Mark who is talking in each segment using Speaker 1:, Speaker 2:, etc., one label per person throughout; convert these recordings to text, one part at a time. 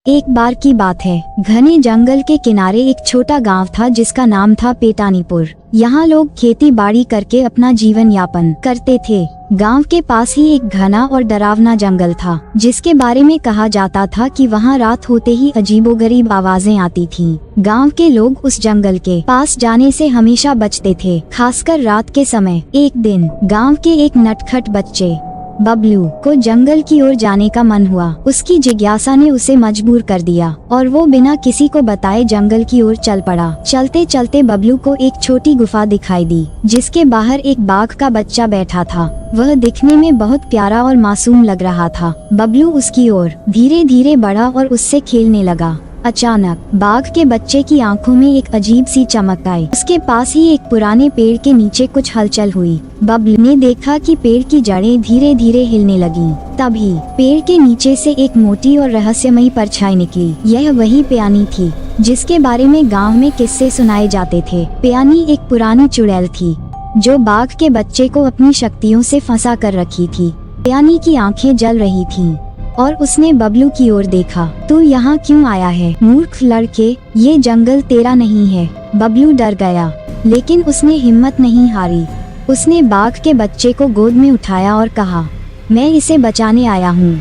Speaker 1: एक बार की बात है, घने जंगल के किनारे एक छोटा गांव था जिसका नाम था पेटानीपुर। यहाँ लोग खेती बाड़ी करके अपना जीवन यापन करते थे। गांव के पास ही एक घना और डरावना जंगल था, जिसके बारे में कहा जाता था कि वहाँ रात होते ही अजीबोगरीब आवाजें आती थीं। गांव के लोग उस जंगल के पास जाने से हमेशा बचते थे, खासकर रात के समय। एक दिन गांव के एक नटखट बच्चे बबलू को जंगल की ओर जाने का मन हुआ। उसकी जिज्ञासा ने उसे मजबूर कर दिया और वो बिना किसी को बताए जंगल की ओर चल पड़ा। चलते चलते बबलू को एक छोटी गुफा दिखाई दी, जिसके बाहर एक बाघ का बच्चा बैठा था। वह दिखने में बहुत प्यारा और मासूम लग रहा था। बबलू उसकी ओर धीरे धीरे बढ़ा और उससे खेलने लगा। अचानक बाघ के बच्चे की आंखों में एक अजीब सी चमक आई। उसके पास ही एक पुराने पेड़ के नीचे कुछ हलचल हुई। बबलू ने देखा कि पेड़ की जड़ें धीरे धीरे हिलने लगीं। तभी पेड़ के नीचे से एक मोटी और रहस्यमयी परछाई निकली। यह वही पियानी थी जिसके बारे में गांव में किस्से सुनाए जाते थे। पियानी एक पुरानी चुड़ैल थी जो बाघ के बच्चे को अपनी शक्तियों से फंसा कर रखी थी। पियानी की आंखें जल रही थीं और उसने बबलू की ओर देखा। तू यहाँ क्यों आया है, मूर्ख लड़के? ये जंगल तेरा नहीं है। बबलू डर गया, लेकिन उसने हिम्मत नहीं हारी। उसने बाघ के बच्चे को गोद में उठाया और कहा, मैं इसे बचाने आया हूँ।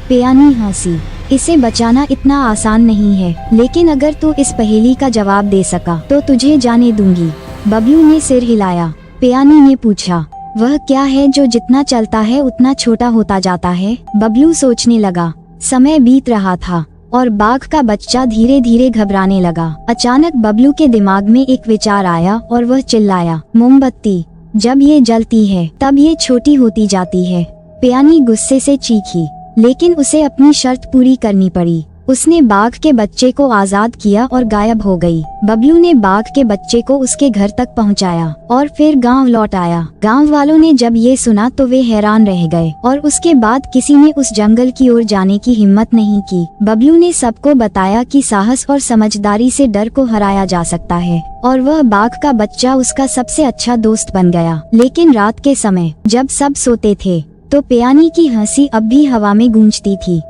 Speaker 1: पियानी हंसी। इसे बचाना इतना आसान नहीं है, लेकिन अगर तू इस पहेली का जवाब दे सका तो तुझे जाने दूंगी। बबलू ने सिर हिलाया। पियानी ने पूछा, वह क्या है जो जितना चलता है उतना छोटा होता जाता है? बबलू सोचने लगा। समय बीत रहा था और बाघ का बच्चा धीरे धीरे घबराने लगा। अचानक बबलू के दिमाग में एक विचार आया और वह चिल्लाया, मोमबत्ती। जब ये जलती है तब ये छोटी होती जाती है। पियानी गुस्से से चीखी, लेकिन उसे अपनी शर्त पूरी करनी पड़ी। उसने बाघ के बच्चे को आजाद किया और गायब हो गई। बबलू ने बाघ के बच्चे को उसके घर तक पहुंचाया और फिर गांव लौट आया। गांव वालों ने जब ये सुना तो वे हैरान रह गए और उसके बाद किसी ने उस जंगल की ओर जाने की हिम्मत नहीं की। बबलू ने सबको बताया कि साहस और समझदारी से डर को हराया जा सकता है और वह बाघ का बच्चा उसका सबसे अच्छा दोस्त बन गया। लेकिन रात के समय जब सब सोते थे तो पियानी की हंसी अब भी हवा में गूंजती थी।